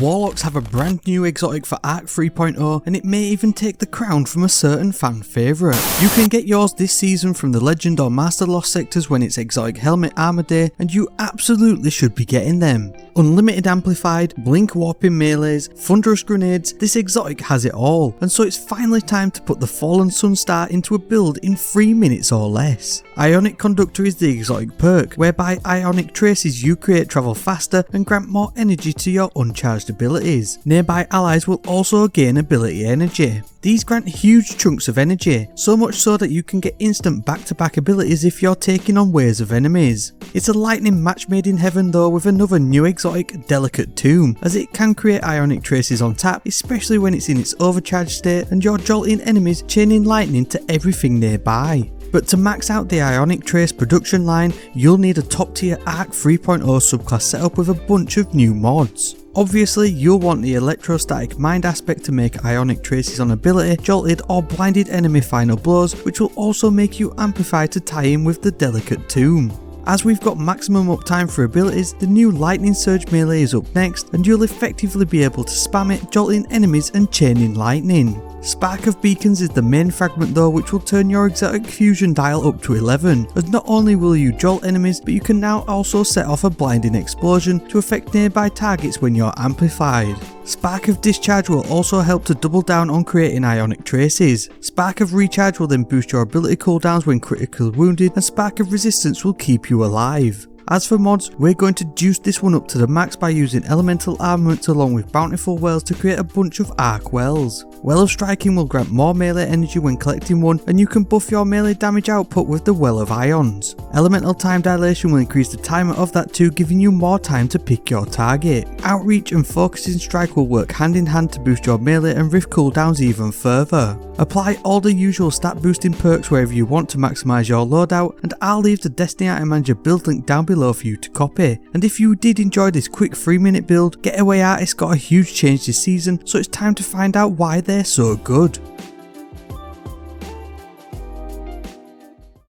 Warlocks have a brand new exotic for Arc 3.0 and it may even take the crown from a certain fan favourite. You can get yours this season from the Legend or Master Lost sectors when it's Exotic Helmet Armor Day, and you absolutely should be getting them. Unlimited amplified, blink warping melees, thunderous grenades, this exotic has it all, and so it's finally time to put the Fallen Sunstar into a build in 3 minutes or less. Ionic Conductor is the exotic perk, whereby ionic traces you create travel faster and grant more energy to your uncharged abilities. Nearby allies will also gain ability energy. These grant huge chunks of energy, so much so that you can get instant back-to-back abilities if you're taking on waves of enemies. It's a lightning match made in heaven though, with another new exotic, Delicate Tomb, as it can create ionic traces on tap, especially when it's in its overcharged state and you're jolting enemies, chaining lightning to everything nearby. But to max out the ionic trace production line, you'll need a top tier Arc 3.0 subclass setup with a bunch of new mods. Obviously, you'll want the electrostatic mind aspect to make ionic traces on ability, jolted or blinded enemy final blows, which will also make you amplify to tie in with the Delicate Tomb. As we've got maximum uptime for abilities, the new Lightning Surge melee is up next, and you'll effectively be able to spam it, jolting enemies and chaining lightning. Spark of Beacons is the main fragment though, which will turn your exotic fusion dial up to 11, as not only will you jolt enemies, but you can now also set off a blinding explosion to affect nearby targets when you're amplified. Spark of Discharge will also help to double down on creating ionic traces. Spark of Recharge will then boost your ability cooldowns when critically wounded, and Spark of Resistance will keep you alive. As for mods, we're going to juice this one up to the max by using elemental armaments along with bountiful wells to create a bunch of arc wells. Well of Striking will grant more melee energy when collecting one, and you can buff your melee damage output with the Well of Ions. Elemental Time Dilation will increase the timer of that too, giving you more time to pick your target. Outreach and Focusing Strike will work hand in hand to boost your melee and rift cooldowns even further. Apply all the usual stat boosting perks wherever you want to maximise your loadout, and I'll leave the Destiny Item Manager build link down below for you to copy. And if you did enjoy this quick 3-minute build, Getaway Artists got a huge change this season, so it's time to find out why they're so good.